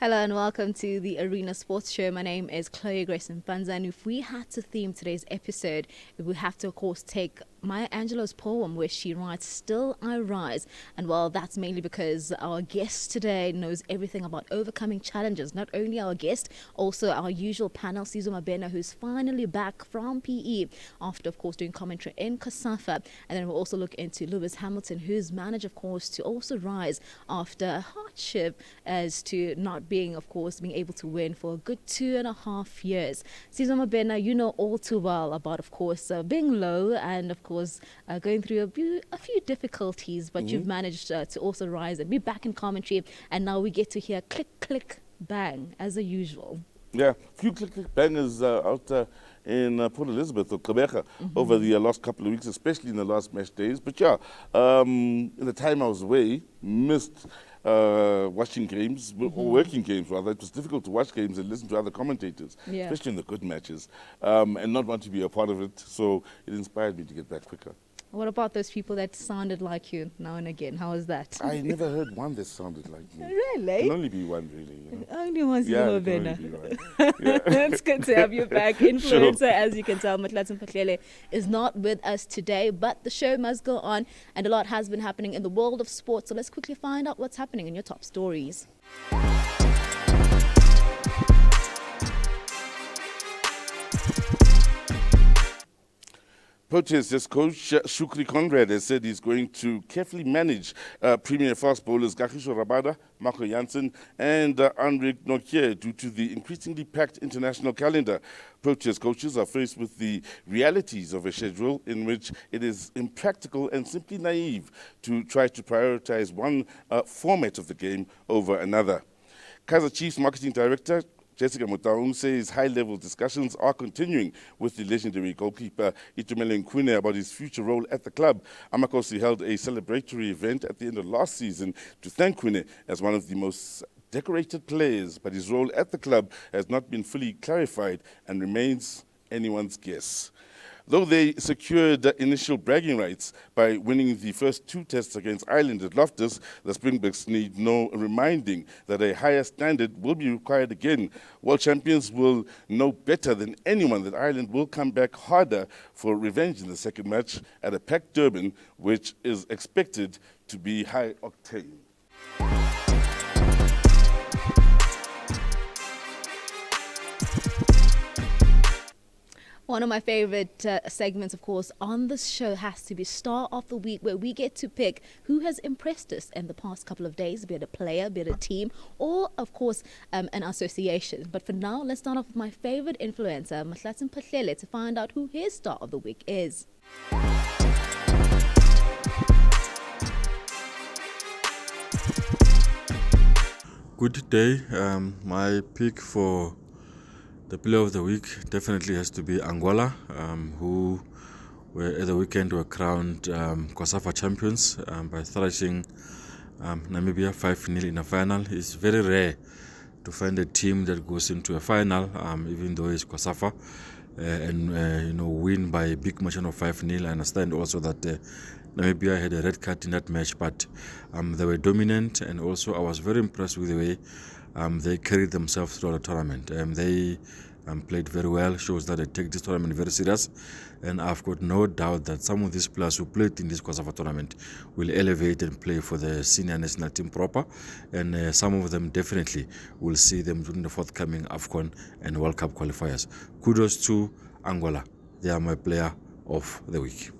Hello and welcome to the Arena Sports Show. My name is Clauiee Grace Mpanza, and if we had to theme today's episode, we have to, of course, take Maya Angelou's poem where she writes, "Still I Rise." And well, that's mainly because our guest today knows everything about overcoming challenges. Not only our guest, also our usual panel, Sizwe Mabena, who's finally back from PE after, of course, doing commentary in COSAFA. And then we'll also look into Lewis Hamilton, who's managed, of course, to also rise after hardship as to not being able to win for a good 2.5 years. Sizwe Mabena, you know all too well about, of course, being low and, of course, going through a few difficulties, but you've managed to also rise and be back in commentary, and now we get to hear click, click, bang, as usual. Yeah, few click, click, bangers out in Port Elizabeth or Quebec over the last couple of weeks, especially in the last match days. But yeah, in the time I was away, missed watching games, or working games rather. It was difficult to watch games and listen to other commentators, especially in the good matches, and not want to be a part of it. So it inspired me to get back quicker. What about those people that sounded like you now and again? How was that? I never heard one that sounded like me. Really? It can only be one, really. You know? Only one, Yeah, Mabena. It's good to have you back. Influencer, as you can tell, Matlatin is not with us today, but the show must go on, and a lot has been happening in the world of sports. So let's quickly find out what's happening in your top stories. Proteas coach Shukri Conrad has said he's going to carefully manage premier fast bowlers Kagiso Rabada, Marco Jansen and Aubrey Modiba due to the increasingly packed international calendar. Proteas coaches are faced with the realities of a schedule in which it is impractical and simply naive to try to prioritize one format of the game over another. Kaizer Chiefs marketing director Jessica Motaung says high-level discussions are continuing with the legendary goalkeeper Aubrey Modiba about his future role at the club. Amakosi held a celebratory event at the end of last season to thank Modiba as one of the most decorated players, but his role at the club has not been fully clarified and remains anyone's guess. Though they secured initial bragging rights by winning the first 2 tests against Ireland at Loftus, the Springboks need no reminding that a higher standard will be required again. World champions will know better than anyone that Ireland will come back harder for revenge in the second match at a packed Durban, which is expected to be high octane. One of my favorite segments, of course, on this show has to be Star of the Week, where we get to pick who has impressed us in the past couple of days, be it a player, be it a team, or, of course, an association. But for now, let's start off with my favorite influencer, Matlatin, to find out who his Star of the Week is. Good day. My pick for the player of the week definitely has to be Angola, who at the weekend were crowned COSAFA champions by thrashing Namibia 5-0 in a final. It's very rare to find a team that goes into a final, even though it's COSAFA, and win by a big margin of 5-0. I understand also that Namibia had a red card in that match, but they were dominant, and also I was very impressed with the way they carried themselves throughout the tournament. They played very well, shows that they take this tournament very serious, and I've got no doubt that some of these players who played in this COSAFA tournament will elevate and play for the senior national team proper, and some of them definitely will see them during the forthcoming AFCON and World Cup qualifiers. Kudos to Angola. They are my player of the week.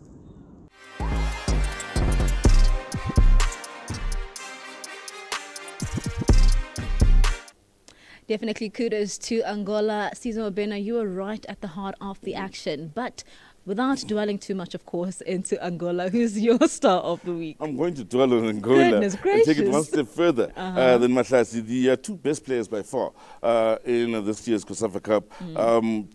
Definitely kudos to Angola. Sizwe Mabena, you were right at the heart of the action. But without dwelling too much, of course, into Angola, who's your Star of the Week? I'm going to dwell on Angola Goodness and take it one step further than Matlasi. The 2 best players by far in this year's COSAFA Cup,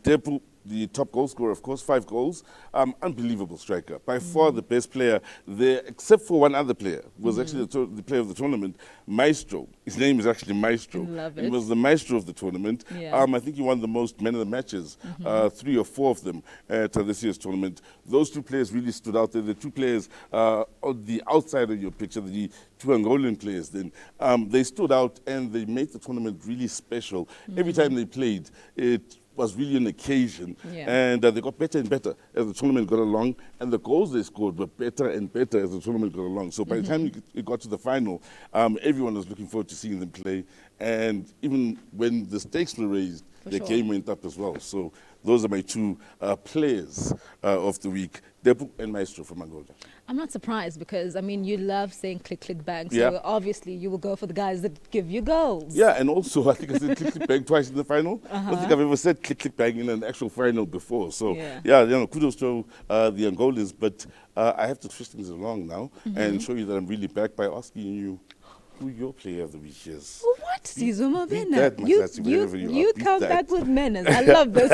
Tepu the top goal scorer, of course, 5 goals. Unbelievable striker. By far the best player there, except for one other player, was actually the player of the tournament, Maestro. His name is actually Maestro. Love it. He was the maestro of the tournament. Yeah. I think he won the most men of the matches, 3 or 4 of them at this year's tournament. Those 2 players really stood out there. The 2 players on the outside of your picture, the 2 Angolan players, then they stood out and they made the tournament really special. Every time they played, it was really an occasion, and they got better and better as the tournament got along, and the goals they scored were better and better as the tournament got along. So by the time it got to the final, everyone was looking forward to seeing them play, and even when the stakes were raised, the game went up as well. So those are my 2 players of the week, Depu and Maestro from Angola. I'm not surprised because, I mean, you love saying click, click, bang. So obviously you will go for the guys that give you goals. Yeah, and also I think I said click, click, bang twice in the final. I don't think I've ever said click, click, bang in an actual final before. So, kudos to the Angolans. But I have to twist things along now and show you that I'm really back by asking you who your player of the week is. What? Sizwe Mabena. You come back with menace. I love this.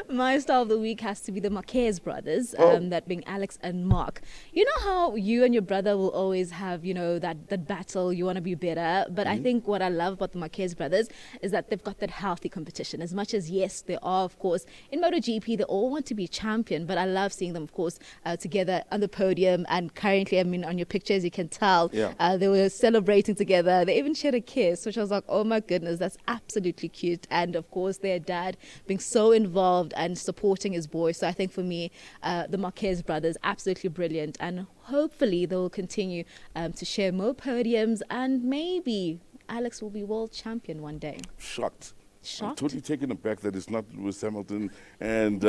My star of the week has to be the Marquez brothers, that being Alex and Mark. You know how you and your brother will always have, that battle, you want to be better. But I think what I love about the Marquez brothers is that they've got that healthy competition. As much as, yes, they are, of course, in MotoGP, they all want to be champion. But I love seeing them, of course, together on the podium. And currently, I mean, on your pictures, you can tell they were celebrating together. They even shared a kiss, which I was like, oh my goodness, that's absolutely cute. And of course their dad being so involved and supporting his boy. So I think for me, the Marquez brothers, absolutely brilliant, and hopefully they will continue to share more podiums, and maybe Alex will be world champion one day. Shocked. Shocked? I'm totally taken aback that it's not Lewis Hamilton, and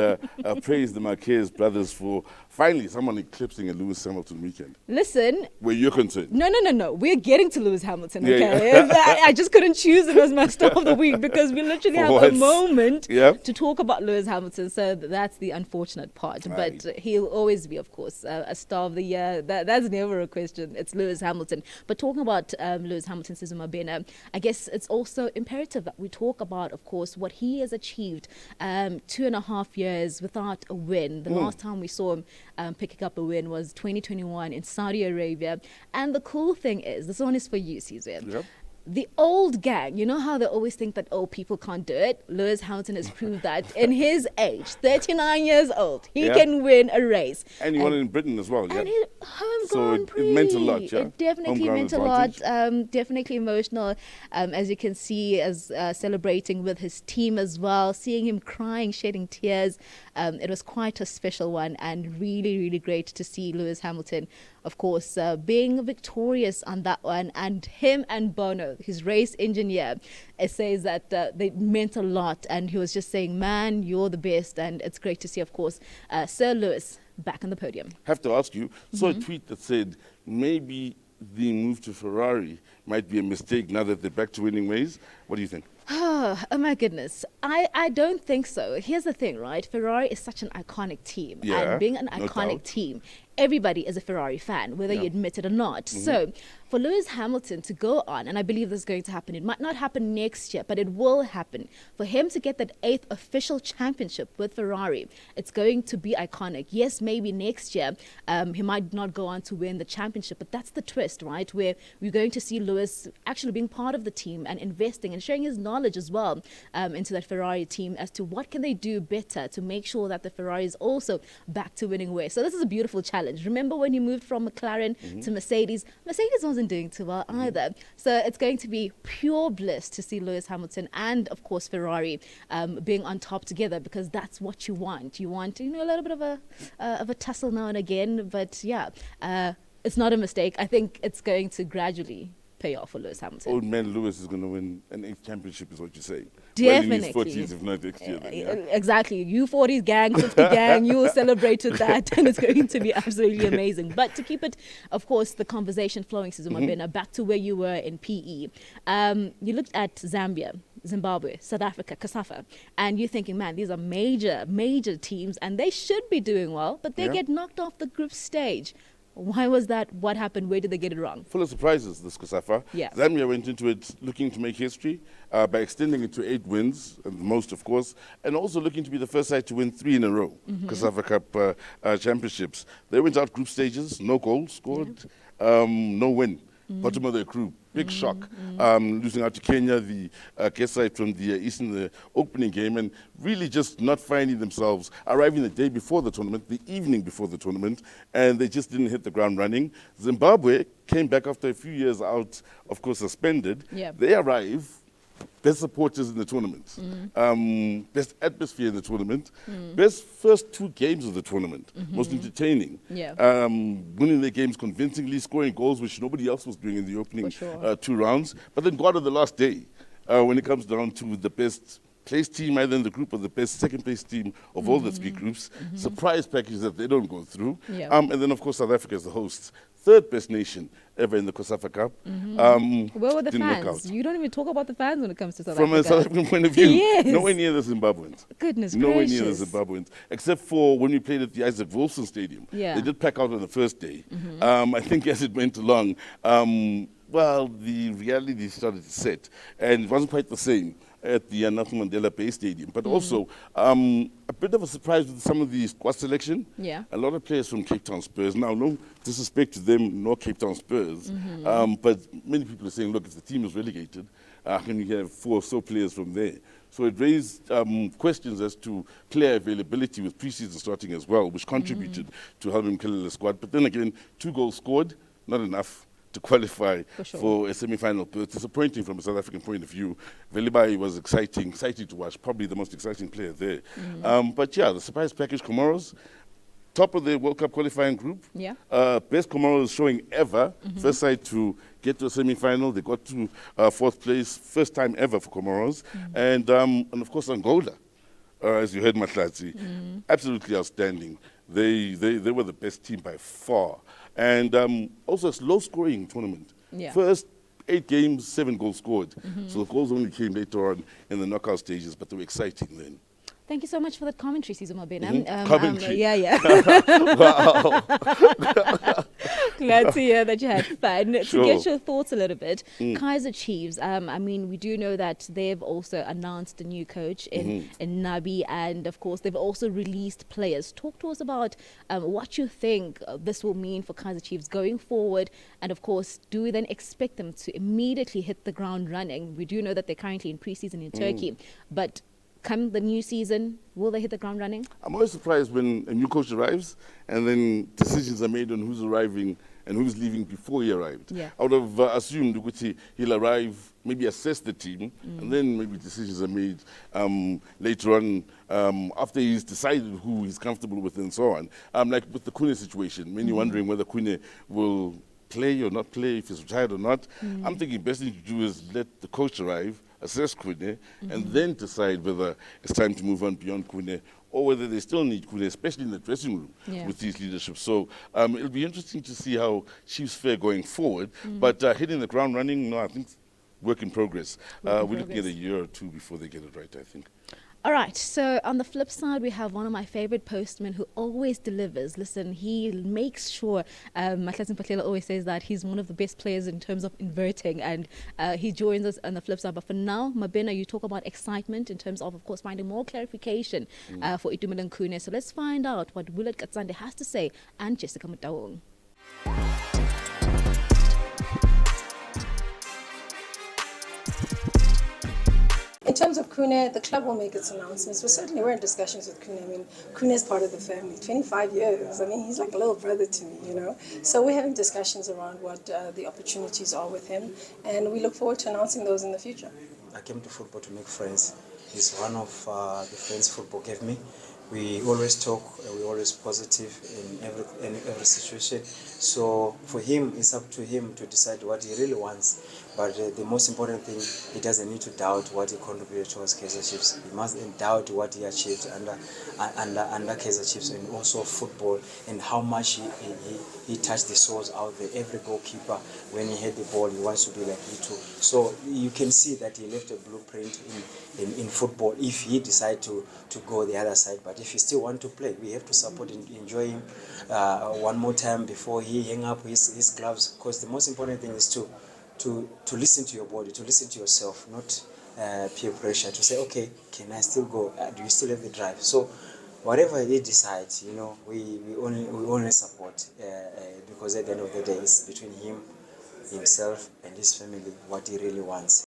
praise the Marquez brothers for finally someone eclipsing a Lewis Hamilton weekend. Listen. Where you're concerned. No. We're getting to Lewis Hamilton, okay? I just couldn't choose him as my star of the week because we literally have a moment to talk about Lewis Hamilton. So that's the unfortunate part. Right. But he'll always be, of course, a star of the year. That's never a question. It's Lewis Hamilton. But talking about Lewis Hamilton, Sizwe Mabena, I guess it's also imperative that we talk about, of course, what he has achieved 2.5 years without a win. The last time we saw him picking up a win was 2021 in Saudi Arabia. And the cool thing is, this one is for you, Sizwe. The old gang, you know how they always think that old people can't do it? Lewis Hamilton has proved that in his age, 39 years old, he can win a race. And he won it in Britain as well. And homegrown it meant a lot, It definitely meant a lot. Definitely emotional, as you can see, as celebrating with his team as well, seeing him crying, shedding tears. It was quite a special one, and really, really great to see Lewis Hamilton, of course, being victorious on that one. And him and Bono, his race engineer, it says that they meant a lot, and he was just saying, man, you're the best. And it's great to see, of course, Sir Lewis back on the podium. Have to ask you, saw a tweet that said maybe the move to Ferrari might be a mistake now that they're back to winning ways. What do you think? Oh my goodness. I don't think so. Here's the thing, right? Ferrari is such an iconic team. And being an iconic team, everybody is a Ferrari fan, whether you admit it or not. So for Lewis Hamilton to go on, and I believe this is going to happen, it might not happen next year, but it will happen. For him to get that 8th official championship with Ferrari, it's going to be iconic. Yes, maybe next year he might not go on to win the championship, but that's the twist, right? Where we're going to see Lewis actually being part of the team and investing and sharing his knowledge as well into that Ferrari team as to what can they do better to make sure that the Ferrari is also back to winning ways. So this is a beautiful challenge. Remember when he moved from McLaren to Mercedes? Mercedes wasn't doing too well either. So it's going to be pure bliss to see Lewis Hamilton and, of course, Ferrari being on top together, because that's what you want. You want, a little bit of a tussle now and again. But yeah, it's not a mistake. I think it's going to gradually pay off for Lewis Hamilton. Old man Lewis is going to win an 8th championship, is what you're saying. Definitely. Well, in his 40s, if not next year. Then, Exactly. U40s gang, 50 gang, you will celebrate with that, and it's going to be absolutely amazing. But to keep it, of course, the conversation flowing, Sizwe Mabena, back to where you were in PE. You looked at Zambia, Zimbabwe, South Africa, COSAFA, and you're thinking, man, these are major, major teams, and they should be doing well, but they get knocked off the group stage. Why was that? What happened? Where did they get it wrong? Full of surprises, this COSAFA. Yeah. Zambia went into it looking to make history by extending it to 8 wins, and the most, of course, and also looking to be the first side to win 3 in a row, COSAFA Cup championships. They went out group stages, no goals scored, no win. Bottom of their group. Big shock. Losing out to Kenya, the guest side from the East in the opening game, and really just not finding themselves arriving the day before the tournament, the evening before the tournament, and they just didn't hit the ground running. Zimbabwe came back after a few years out, of course, suspended. Yeah. They arrive. Best supporters in the tournament, best atmosphere in the tournament, best first 2 games of the tournament, most entertaining. Yeah. Winning their games convincingly, scoring goals which nobody else was doing in the opening For sure. 2 rounds. But then got on the last day when it comes down to the best place team either in the group or the best second place team of all the 3 groups. Surprise package that they don't go through. Yeah. And then, of course, South Africa is the host. 3rd best nation ever in the COSAFA Cup. Where were the didn't work fans? out. You don't even talk about the fans when it comes to South From Africa. a South African point of view, Yes. nowhere near the Zimbabweans. Goodness Nowhere gracious. near the Zimbabweans, except for when we played at the Isaac Wolfson Stadium. Yeah. They did pack out on the first day. I think as it went along, well, the reality started to set, and it wasn't quite the same at the Nelson Mandela Bay Stadium. But also, a bit of a surprise with some of the squad selection. Yeah. A lot of players from Cape Town Spurs. Now, no disrespect to them, nor Cape Town Spurs, but many people are saying, look, if the team is relegated, how can you have 4 or so players from there? So it raised questions as to player availability with preseason starting as well, which contributed to helping kill the squad. But then again, 2 goals scored, not enough to qualify For sure. for a semi-final berth. Disappointing from a South African point of view. Velibai was exciting to watch, probably the most exciting player there. But yeah, the surprise package, Comoros, top of the World Cup qualifying group. Yeah. Best Comoros showing ever. First side to get to a semi-final. They got to 4th place, first time ever for Comoros. And of course Angola, as you heard Mahlatsi, absolutely outstanding. They were the best team by far. And also a low-scoring tournament. Yeah. First 8 games, 7 goals scored. So the goals only came later on in the knockout stages, but they were exciting then. Thank you so much for that commentary, Sizwe Mabena. Commentary. Yeah. Wow. Glad to hear that you had fun. Sure. To get your thoughts a little bit, Kaizer Chiefs, I mean, we do know that they've also announced a new coach in Nabi, and of course, they've also released players. Talk to us about what you think this will mean for Kaizer Chiefs going forward, and of course, do we then expect them to immediately hit the ground running? We do know that they're currently in pre-season in Turkey, but come the new season, will they hit the ground running? I'm always surprised when a new coach arrives and then decisions are made on who's arriving and who's leaving before he arrived. Yeah. I would have assumed Uguti, he'll arrive, maybe assess the team, and then maybe decisions are made later on after he's decided who he's comfortable with and so on. Like with the Kune situation, many wondering whether Kune will play or not play, if he's retired or not. I'm thinking best thing to do is let the coach arrive, assess Kune, and then decide whether it's time to move on beyond Kune or whether they still need Kune, especially in the dressing room with these leadership. So it'll be interesting to see how Chiefs fare going forward. But hitting the ground running, no, I think work in progress. We're looking at a year or 2 before they get it right, I think. All right, so on the flip side, we have one of my favorite postmen who always delivers. Listen, he makes sure, Mahlatsi Mphahlele always says that he's one of the best players in terms of inverting, and he joins us on the flip side. But for now, Mabena, you talk about excitement in terms of course, finding more clarification for Itumeleng Kune. So let's find out what Willard Katsande has to say and Jessica Mutawong. In terms of Kune, the club will make its announcements. We're in discussions with Kune. I mean, Kune is part of the family, 25 years. I mean, he's like a little brother to me, you know. So we're having discussions around what the opportunities are with him, and we look forward to announcing those in the future. I came to football to make friends. He's one of the friends football gave me. We always talk, we're always positive in every situation. So for him, it's up to him to decide what he really wants. But the most important thing, he doesn't need to doubt what he contributed towards Kaizer Chiefs. He mustn't doubt what he achieved under Kaizer Chiefs, and also football, and how much he touched the soles out there. Every goalkeeper, when he had the ball, he wants to be like he too. So you can see that he left a blueprint in football if he decide to go the other side. But if he still want to play, we have to support and enjoy him one more time before he hang up his gloves. Because the most important thing is to listen to your body, to listen to yourself, not peer pressure, to say, okay, can I still go? Do you still have the drive? So whatever he decides, we only support because at the end of the day, it's between himself and his family, what he really wants.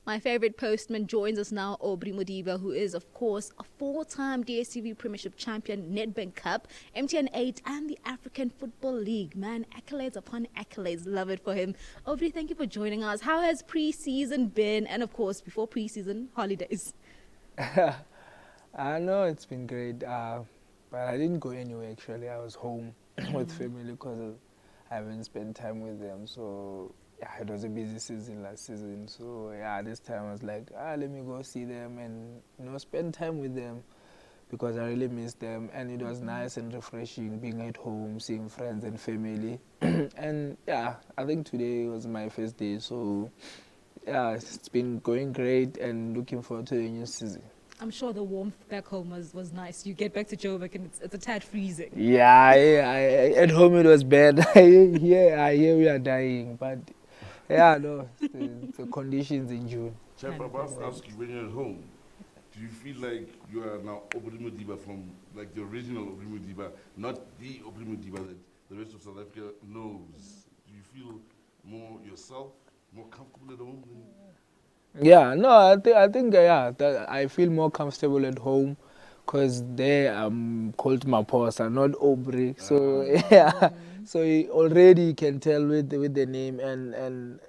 My favorite postman joins us now, Aubrey Modiba, who is, of course, a four-time DStv Premiership champion, Nedbank Cup, MTN 8, and the African Football League. Man, accolades upon accolades. Love it for him. Aubrey, thank you for joining us. How has pre-season been? And, of course, before pre-season, holidays. I know it's been great, but I didn't go anywhere, actually. I was home with family because I haven't spent time with them, so... Yeah, it was a busy season last season, so yeah, this time I was like, let me go see them and spend time with them because I really missed them, and it was nice and refreshing being at home, seeing friends and family. And yeah, I think today was my first day, so yeah, it's been going great and looking forward to the new season. I'm sure the warmth back home was nice. You get back to Joburg and it's a tad freezing. Yeah, at home it was bad. I hear we are dying, but yeah, no, the conditions in June. Chap, I must ask you, when you're at home, do you feel like you are now Aubrey Modiba from like the original Aubrey Modiba, not the Aubrey Modiba that the rest of South Africa knows? Do you feel more yourself, more comfortable at home? Yeah, no, I think that I feel more comfortable at home because there I'm called Maposa, not Aubrey. So yeah, so already you can tell with the name and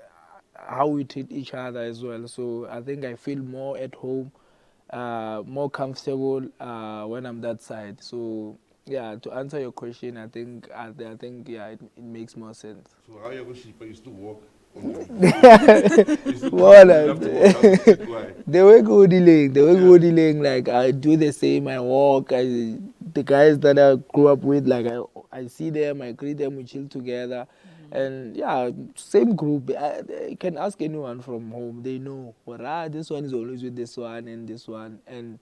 how we treat each other as well. So I think I feel more at home, more comfortable when I'm that side. So yeah, to answer your question, I think yeah, it makes more sense. So how you go sheep? You still walk? Well, they were good dealing. Like I do the same. I walk. The guys that I grew up with, like I see them, I greet them, we chill together, and yeah, same group. I can ask anyone from home. They know. Well, this one is always with this one and this one, and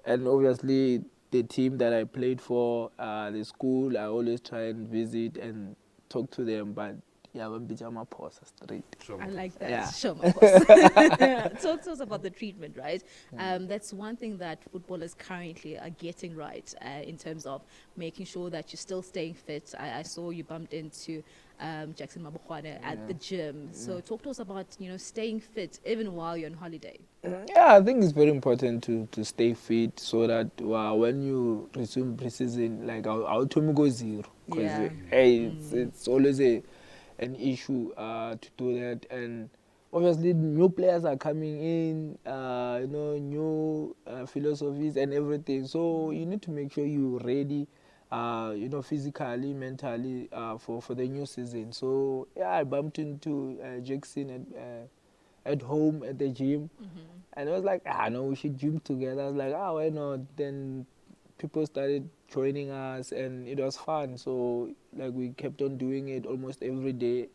obviously the team that I played for, the school, I always try and visit and talk to them, but. Yeah, I'm pajama pause straight. I like that. Yeah. Show my boss. Talk to us about the treatment, right? That's one thing that footballers currently are getting right in terms of making sure that you're still staying fit. I saw you bumped into Jackson Mabokwane at the gym. So talk to us about staying fit even while you're on holiday. Yeah, I think it's very important to stay fit so that when you resume preseason, like our team go zero. Because it's always an issue to do that, and obviously new players are coming in, new philosophies and everything, so you need to make sure you're ready, physically, mentally, for the new season. So yeah, I bumped into Jackson at home at the gym, and I was like, no, we should gym together. I was like, why not? Then people started joining us and it was fun, so like we kept on doing it almost every day.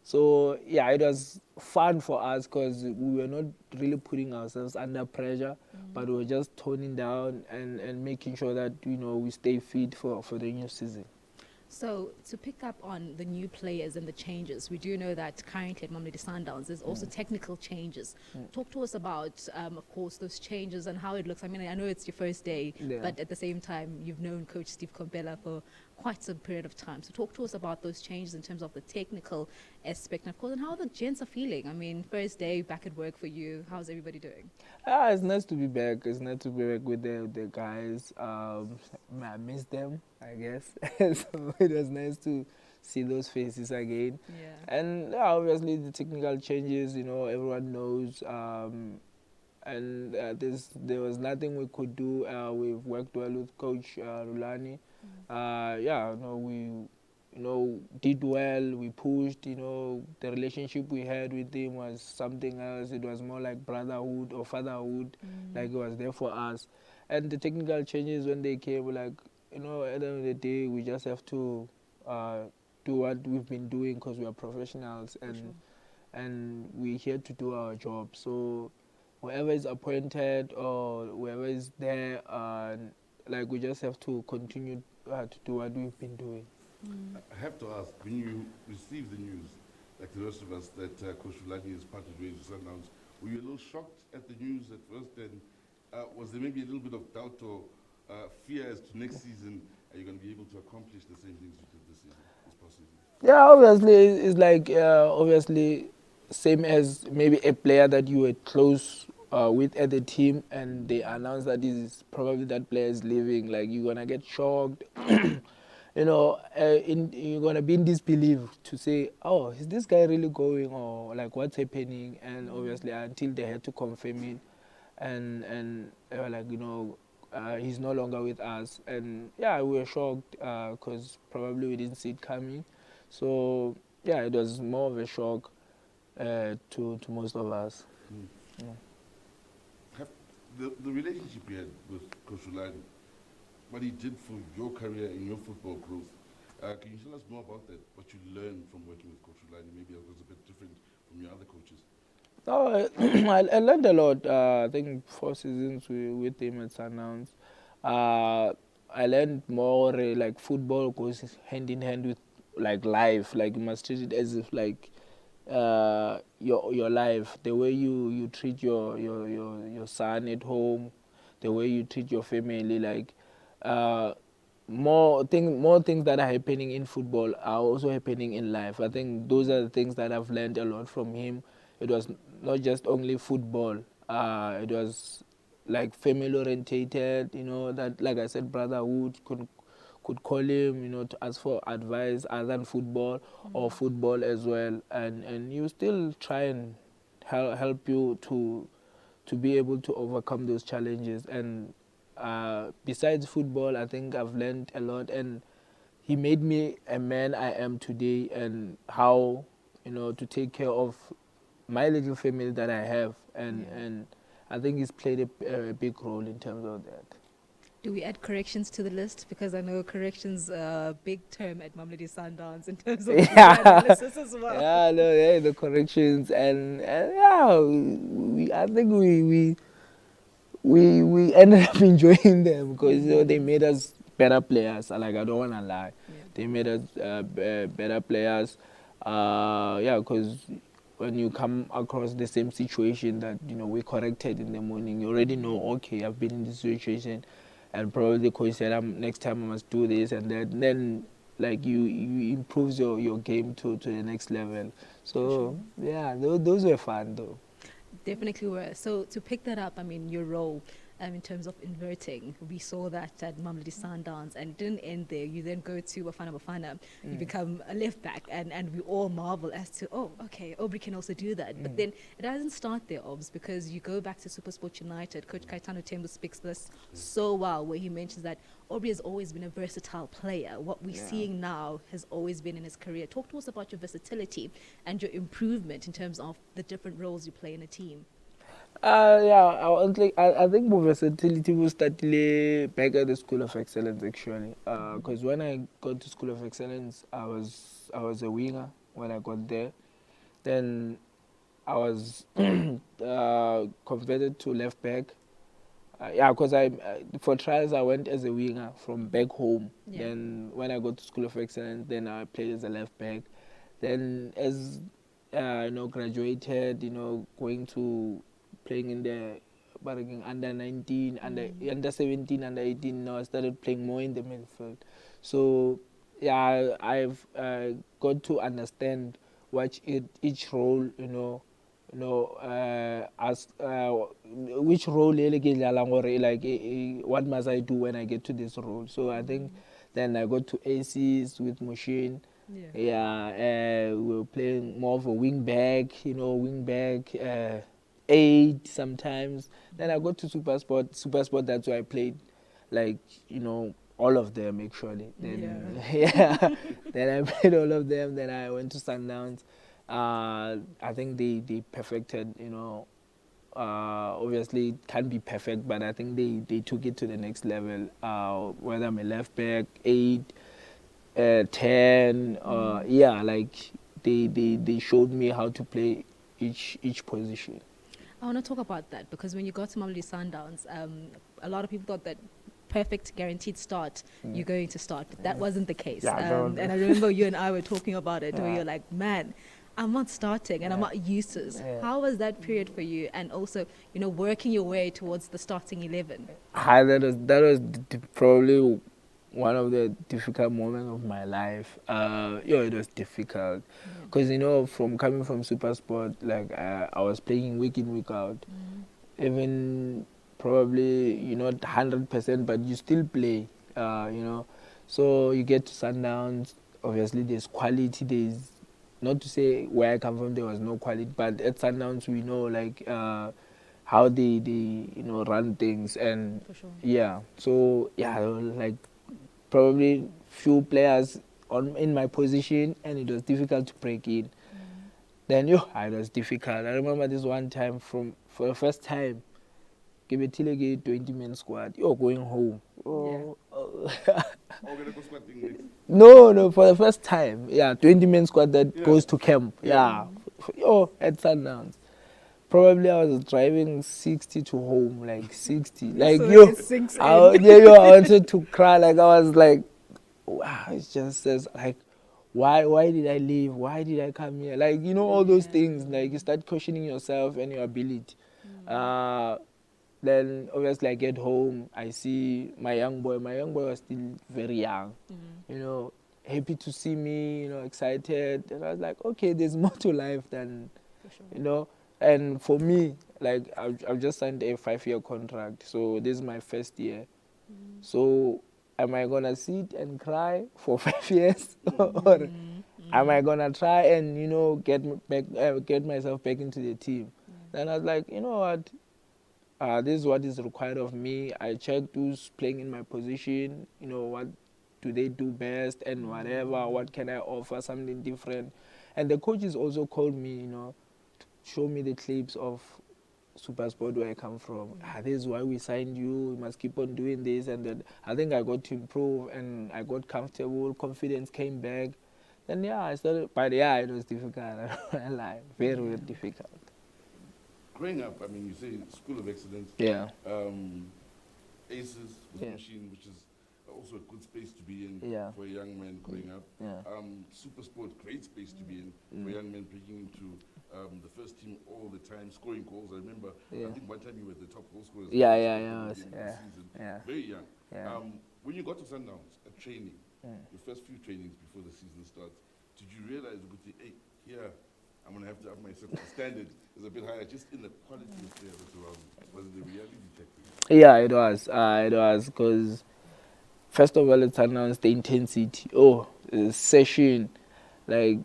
So yeah, it was fun for us because we were not really putting ourselves under pressure, but we were just toning down and making sure that we stay fit for the new season. So to pick up on the new players and the changes, we do know that currently at Mamelodi Sundowns there's also technical changes. Talk to us about, of course, those changes and how it looks. I mean, I know it's your first day, but at the same time, you've known Coach Steve Kompela for quite some period of time. So talk to us about those changes in terms of the technical aspect, and of course, and how the gents are feeling. I mean, first day back at work for you. How's everybody doing? It's nice to be back. It's nice to be back with the guys. I miss them, I guess. So it was nice to see those faces again. And obviously the technical changes, everyone knows. And there was nothing we could do. We've worked well with Coach Rulani. did well. We pushed. The relationship we had with him was something else. It was more like brotherhood or fatherhood, like he was there for us. And the technical changes when they came, like, at the end of the day, we just have to do what we've been doing because we are professionals and we're here to do our job. So whoever is appointed or whoever is there, like, we just have to continue to do what we've been doing. I have to ask, when you received the news, like the rest of us, that Coach Rulani is parted ways with Sundowns, were you a little shocked at the news at first? And was there maybe a little bit of doubt or fear as to next season? Are you going to be able to accomplish the same things you did this season, this past season? Yeah, obviously, it's like, same as maybe a player that you were close with at the team and they announce that this is probably that player is leaving. Like, you're going to get shocked. You're going to be in disbelief to say, oh, is this guy really going, or like what's happening? And obviously until they had to confirm it and they were like, he's no longer with us. And yeah, we were shocked because probably we didn't see it coming. So yeah, it was more of a shock to most of us. Have the relationship you had with Coach Rulani, what he did for your career and your football growth, can you tell us more about that, what you learned from working with Coach Rulani? Maybe it was a bit different from your other coaches. Oh, I learned a lot. I think 4 seasons with him at Sundowns. I learned more like football goes hand in hand with like life. Like, you must treat it as if like your life. The way you treat your son at home, the way you treat your family, like more things that are happening in football are also happening in life. I think those are the things that I've learned a lot from him. It was not just only football. It was like family orientated. That, like I said, brotherhood could call him, to ask for advice other than football or football as well, and you still try and help you to be able to overcome those challenges. And besides football, I think I've learned a lot, and he made me a man I am today, and how to take care of my little family that I have, and I think he's played a big role in terms of that. Do we add corrections to the list? Because I know corrections are a big term at Mamelodi Sundowns in terms of analysis as well. Yeah, no, yeah, the corrections and yeah, I think we ended up enjoying them because they made us better players. Like, I don't want to lie, they made us better players. Yeah, because when you come across the same situation that we corrected in the morning, you already know, okay, I've been in this situation, and probably the coach said, next time I must do this and that. And then, like, you improves your game to the next level. So yeah, those were fun though. Definitely were. So to pick that up, I mean, your role in terms of inverting, we saw that at Mamelodi Sundowns, and it didn't end there. You then go to Bafana Bafana, you become a left back, and we all marvel as to, oh, okay, Aubrey can also do that. But then it doesn't start there, Obs, because you go back to SuperSport United. Coach Kaitano Tembu speaks this so well, where he mentions that Aubrey has always been a versatile player. What we're seeing now has always been in his career. Talk to us about your versatility and your improvement in terms of the different roles you play in a team. I think my versatility was started back at the School of Excellence, actually. Because when I got to School of Excellence, I was a winger when I got there. Then I was converted to left back. Because for trials I went as a winger from back home. Yeah. Then when I got to School of Excellence, then I played as a left back. Then as graduated, going to playing in the under 19, under 17, under 18. Now I started playing more in the midfield. So yeah, I've got to understand what each role, as which role like what must I do when I get to this role. So I think then I got to ACs with Machine. We were playing more of a wing back, 8 sometimes. Then I got to Supersport. That's where I played, like, all of them actually. Then yeah, then I played all of them. Then I went to Sundowns. I think they perfected, obviously it can't be perfect, but I think they took it to the next level. Whether I'm a left back, 8, 10, like they showed me how to play each position. I want to talk about that because when you got to Mamelodi Sundowns, a lot of people thought that perfect guaranteed start, you're going to start, but that wasn't the case. And I remember you and I were talking about it, where you're like, man, I'm not starting and I'm not used to this. How was that period for you? And also, working your way towards the starting 11. That was probably one of the difficult moments of my life. It was difficult because from coming from Super Sport, like I was playing week in, week out. Even probably you're not 100%, but you still play. So you get to Sundowns. Obviously, there's quality. There's not to say where I come from there was no quality, but at Sundowns we know like how they run things, and For sure. like probably few players in my position, and it was difficult to break in. Then it was difficult. I remember this one time for the first time, give a 20-man squad. You're going home. No, for the first time. 20-man squad that goes to camp. At Sundowns. Probably I was driving 60 to home, like 60. Like, So I wanted to cry. Like, I was like, wow, it's just says, like, why did I leave? Why did I come here? Like, all those things. Like, you start questioning yourself and your ability. Then, obviously, I get home. I see my young boy. My young boy was still very young. Happy to see me, excited. And I was like, okay, there's more to life than, And for me, like, I've just signed a 5-year contract. So this is my first year. So am I going to sit and cry for 5 years? Or am I going to try and, get myself back into the team? Then I was like, you know what? This is what is required of me. I checked who's playing in my position, what do they do best and whatever, what can I offer, something different. And the coaches also called me, to show me the clips of Super Sport where I come from. This is why we signed you, you must keep on doing this. And then I think I got to improve and I got comfortable, confidence came back. Then I started, but it was difficult. Like, very, very difficult. Growing up, you say School of Excellence. Aces machine, which is also a good space to be in for a young man growing up. Super Sport, great space to be in for young men breaking into the first team all the time, scoring goals. I remember, I think one time you were the top goal scorer. Very young. When you got to Sundowns at training, your first few trainings before the season starts, did you realize, hey, here, I'm going to have to up myself. The standard is a bit higher, just in the quality of players that's around me. Was it the reality check? It was, because first of all, it's announced the intensity. The session, like,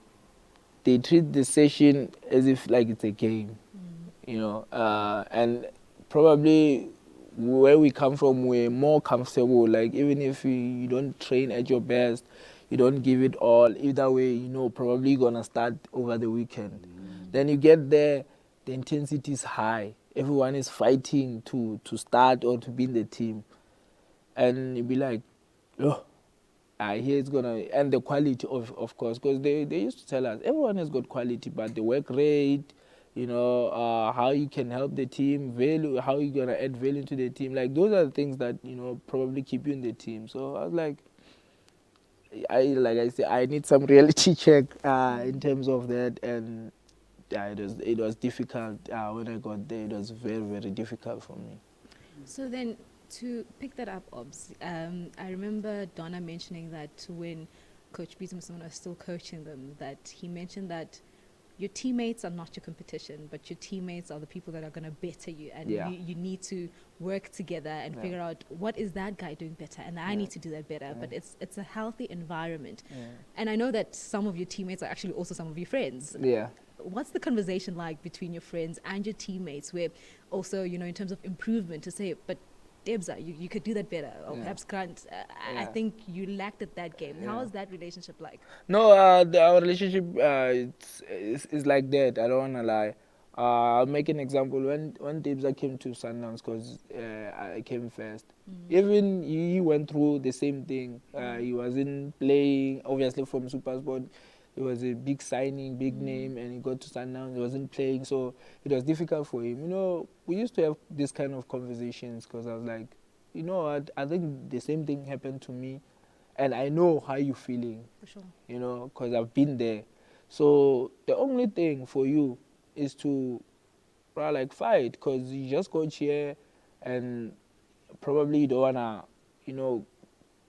they treat the session as if like it's a game, and probably where we come from, we're more comfortable. Like, even if you don't train at your best, you don't give it all, either way, probably you're gonna start over the weekend. Then you get there, the intensity is high. Everyone is fighting to start or to be in the team. And you'll be like, I hear it's gonna, and the quality of course, because they used to tell us everyone has got quality, but the work rate, how you can help the team, value, how you gonna add value to the team, like those are the things that probably keep you in the team. So I was like, I need some reality check in terms of that, and it was difficult when I got there. It was very, very difficult for me. So then, to pick that up, Obs, I remember Donna mentioning that when Coach Bizimana was still coaching them, that he mentioned that your teammates are not your competition, but your teammates are the people that are going to better you, and you need to work together and figure out what is that guy doing better, and I need to do that better. But it's a healthy environment, and I know that some of your teammates are actually also some of your friends. What's the conversation like between your friends and your teammates, where also in terms of improvement, to say, but Debza, you could do that better, or Yeah. perhaps Grant. I Yeah. think you lacked at that game. How Yeah. is that relationship like? No, our relationship is like that. I don't wanna lie. I'll make an example. When Debza came to Sundowns, because I came first. Even he went through the same thing. He wasn't playing. Obviously, from SuperSport, it was a big signing, big name, and he got to Sundowns. He wasn't playing, so it was difficult for him. You know, we used to have this kind of conversations because I was like, you know what? I think the same thing happened to me, and I know how you're feeling. For sure. You know, because I've been there. So the only thing for you is to like fight, because you just got here and probably you don't wanna, you know,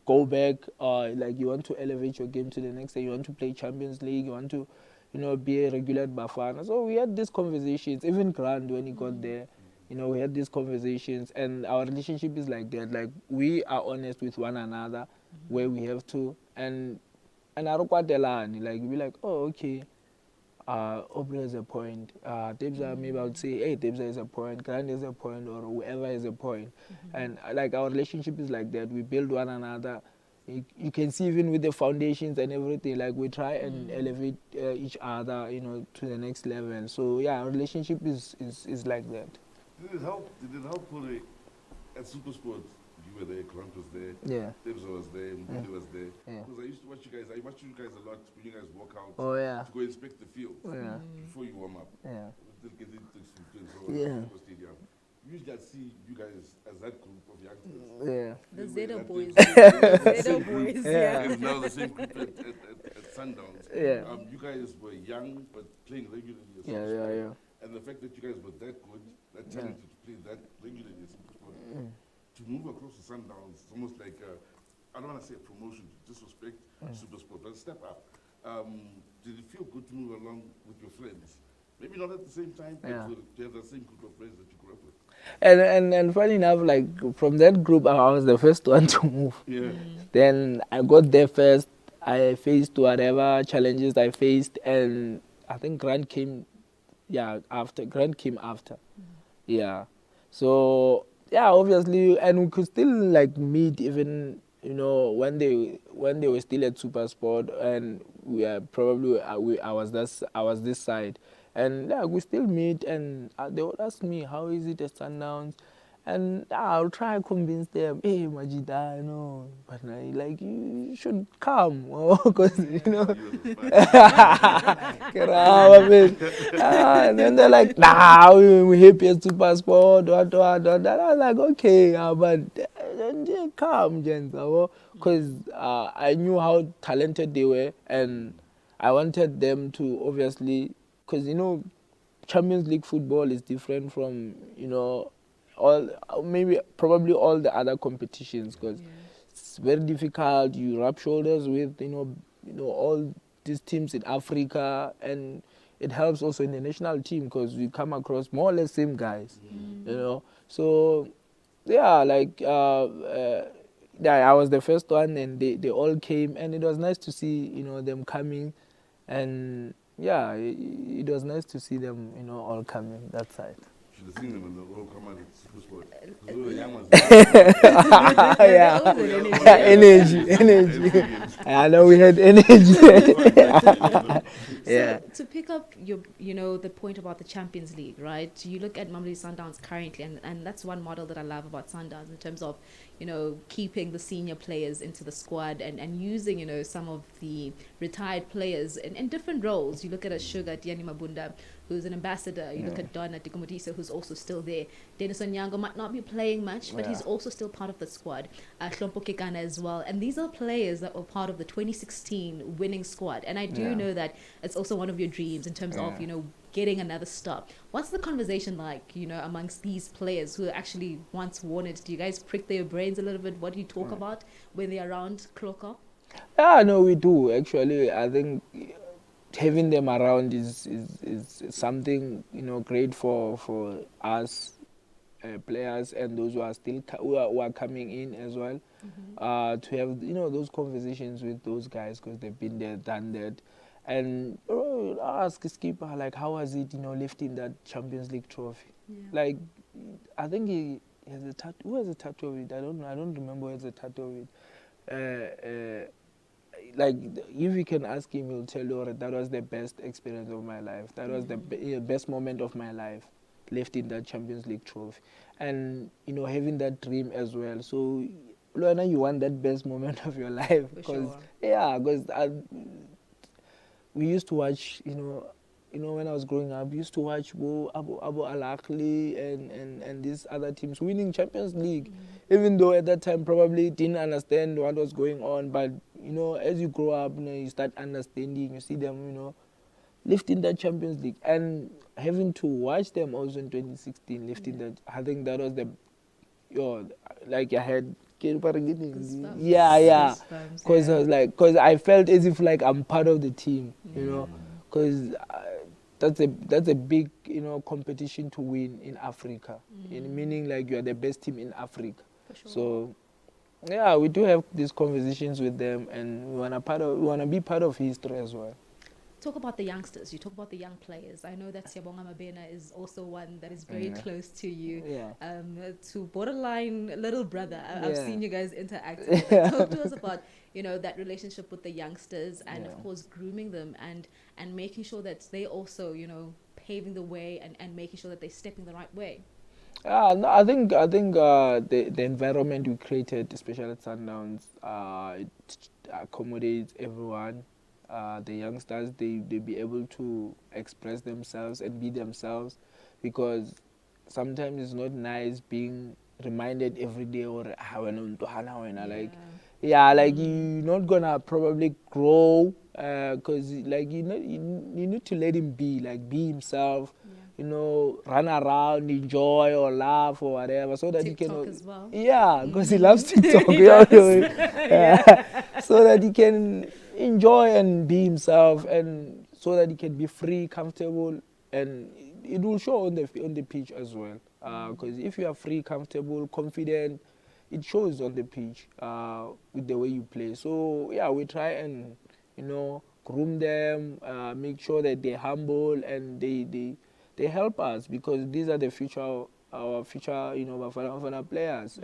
go back, or like you want to elevate your game to the next day. You want to play Champions League. You want to, you know, be a regular at Bafana. So we had these conversations. Even Grant, when he got there, you know, we had these conversations, and our relationship is like that. Like, we are honest with one another where we have to, and arukwatelani, like, we like, oh, okay, Aubrey has a point. Debza, maybe I would say, hey, Debza has a point, Grant has a point, or whoever has a point. And like, our relationship is like that. We build one another. You can see even with the foundations and everything, like, we try and elevate each other, you know, to the next level. So yeah, our relationship is like that. Did it help for at SuperSport? You were there, Grant was there, Yeah. Debza was there, Mbuli was there. Yeah. Because I used to watch you guys. I watched you guys a lot when you guys walk out Oh yeah. to go inspect the field Yeah. before you warm up. Yeah. Yeah. Stadium. Usually I see you guys as that group of youngsters. Yeah. The Anyway, Zeta that boys. thing- Zeta boys, Yeah. yeah. It's now the same group at Sundowns. Yeah. You guys were young but playing regularly. as Yeah, SuperSport. yeah, yeah. And the fact that you guys were that good, that talented to play that regularly as SuperSport, to move across to Sundowns, it's almost like, I don't want to say a promotion, to disrespect SuperSport, but a step up. Did it feel good to move along with your friends? Maybe not at the same time, but Yeah. to have the same group of friends that you grew up with. And funny enough, like, from that group, I was the first one to move. Yeah. Then I got there first. I faced whatever challenges I faced, and I think Grant came, after. Grant came after. Yeah. So yeah, obviously, and we could still like meet even, you know, when they were still at SuperSport, and we are probably I was this side, and yeah, we still meet, and they would ask me, how is it at Sundowns, and I'll try and convince them, hey Majida, I know, but like, you should come, because you know. And then they're like, nah, we happy at SuperSport, what. I was like, okay, but come, gents, because I knew how talented they were, and I wanted them to, obviously, because, you know, Champions League football is different from, you know, probably all the other competitions, because it's very difficult. You rub shoulders with, you know, all these teams in Africa, and it helps also in the national team, because we come across more or less same guys, you know. So yeah, like I was the first one, and they all came, and it was nice to see, you know, them coming, and yeah, it was nice to see them, you know, all coming that side. Should have seen them when they all come out at SuperSport. Because we were young ones. Energy. I know we had energy. Yeah. So to pick up your, you know, the point about the Champions League, right? You look at Mamelodi Sundowns currently, and that's one model that I love about Sundowns in terms of, you know, keeping the senior players into the squad, and using, you know, some of the retired players in different roles. You look at a Sugar Diani Mabunda, who's an ambassador. You look at Donna Dikomodisa, who's also still there. Dennis Onyango might not be playing much, but he's also still part of the squad. Hlompo Kekana as well. And these are players that were part of the 2016 winning squad. And I do know that it's also one of your dreams in terms of, you know, getting another stop. What's the conversation like, you know, amongst these players who actually once won it? Do you guys prick their brains a little bit? What do you talk about when they're around Clocker? Yeah, no, we do. Actually, I think having them around is something, you know, great for us players, and those who are still who are coming in as well, to have, you know, those conversations with those guys, because they've been there, done that, and ask Skipper, like, how was it, you know, lifting that Champions League trophy? Like, I think He has a tattoo. Who has a tattoo of it? I don't know. I don't remember who has a tattoo of it. Like, if you can ask him, he'll tell you that was the best experience of my life. That was the best moment of my life, lifting that Champions League trophy. And, having that dream as well. So, Luana, you want that best moment of your life. Because, we used to watch, when I was growing up, we used to watch Abu Al-Akhli and these other teams winning Champions League. Even though at that time probably didn't understand what was going on, but as you grow up, you start understanding. You see them, lifting that Champions League and having to watch them also in 2016 lifting that. I think that was like I had. Yeah. Because I was because I felt as if like I'm part of the team, because that's a big competition to win in Africa, meaning like you are the best team in Africa. For sure. So yeah, we do have these conversations with them, and we wanna be part of history as well. Talk about the youngsters. You talk about the young players. I know that Sizwe Mabena is also one that is very close to you. Yeah. To borderline little brother. I've seen you guys interact. Talk to us about that relationship with the youngsters, and of course grooming them and making sure that they also paving the way and making sure that they step in the right way. No, I think the environment we created, especially at Sundowns, it accommodates everyone. The youngsters, they be able to express themselves and be themselves, because sometimes it's not nice being reminded every day or like you're not gonna probably grow, because like you need to let him be himself. Run around, enjoy or laugh or whatever, so that TikTok he can. As well. Yeah, because he loves TikTok. So that he can enjoy and be himself, and so that he can be free, comfortable, and it will show on the pitch as well. Because if you are free, comfortable, confident, it shows on the pitch with the way you play. So yeah, we try and groom them, make sure that they're humble and they help us, because these are the future, our future, Bafana Bafana players,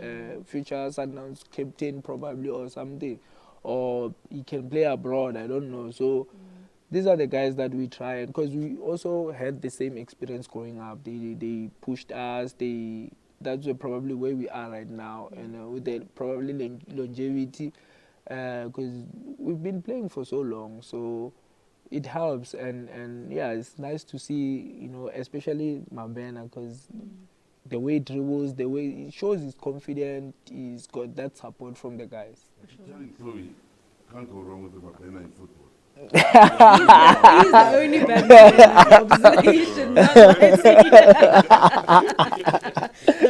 future Sundowns captain probably or something, or he can play abroad, I don't know. So these are the guys that we try, because we also had the same experience growing up. They pushed us. That's probably where we are right now, and with the probably longevity, because we've been playing for so long. So it helps, and yeah, it's nice to see, especially Mabena, because the way he dribbles, the way he shows he's confident, he's got that support from the guys. Telling Clauiee, can't go wrong with Mabena in football. He's the only bad observation. The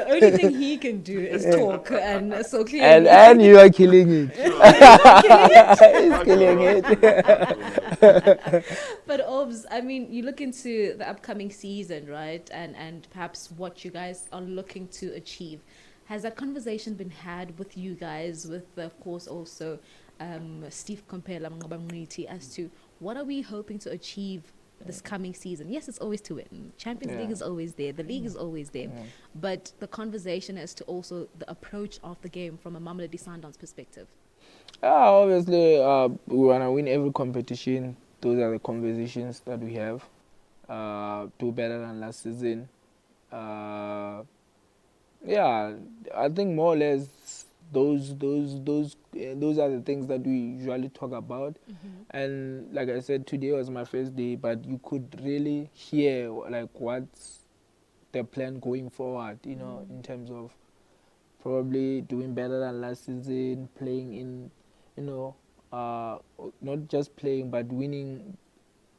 only thing he can do is talk, and so clearly. And you are killing it. He's killing it. But Obs, I mean, you look into the upcoming season, right? And perhaps what you guys are looking to achieve. Has that conversation been had with you guys, with, of course, also Steve Kompela as to what are we hoping to achieve this coming season? Yes, it's always to win. Champions League is always there. The league is always there. But the conversation as to also the approach of the game from a Mamelodi Sundowns perspective. Obviously, we want to win every competition. Those are the conversations that we have. Do better than last season. Yeah, I think more or less those are the things that we usually talk about. And like I said, today was my first day, but you could really hear like what's the plan going forward, in terms of probably doing better than last season, playing in, not just playing but winning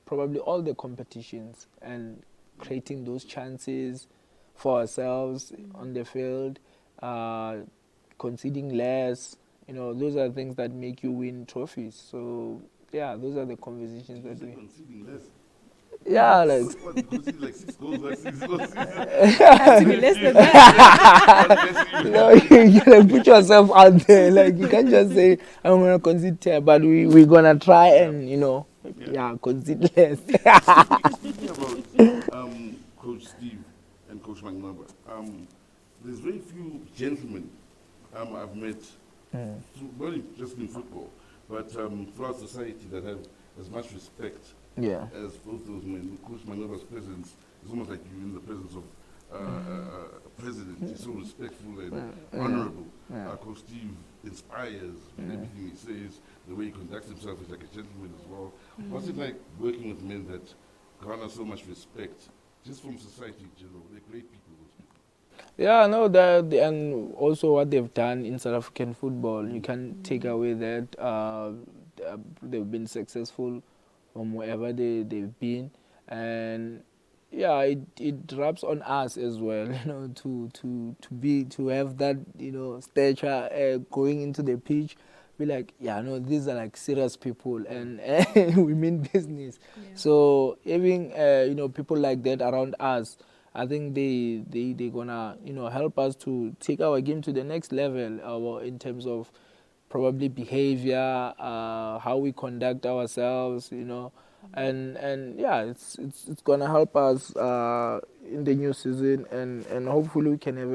probably all the competitions and creating those chances for ourselves on the field, conceding less. Those are things that make you win trophies. So yeah, those are the conversations that we. Conceding less. Yeah, like. What, conceding like 6 goals, like 6 goals. Has to be less than that. You gotta put yourself out there. Like, you can't just say I'm gonna concede 10, but we're gonna try and concede less. Speaking about Coach Steve and Coach Mabena, there's very few gentlemen I've met, not just in football, but throughout society that have as much respect as both those men. Coach Manoba's presence is almost like you're in the presence of a president. He's so respectful and honorable. Coach Steve inspires with everything he says. The way he conducts himself is like a gentleman as well. What's it like working with men that garner so much respect, just from society in general? They're great people, those people. Yeah, no, and also what they've done in South African football, you can take away that they've been successful from wherever they've been, and yeah, it rubs on us as well, to have that, stature going into the pitch, be like, yeah, no, these are like serious people, and we mean business. Yeah. So having people like that around us, I think they gonna help us to take our game to the next level, in terms of probably behavior, how we conduct ourselves, and yeah, it's gonna help us in the new season, and hopefully we can have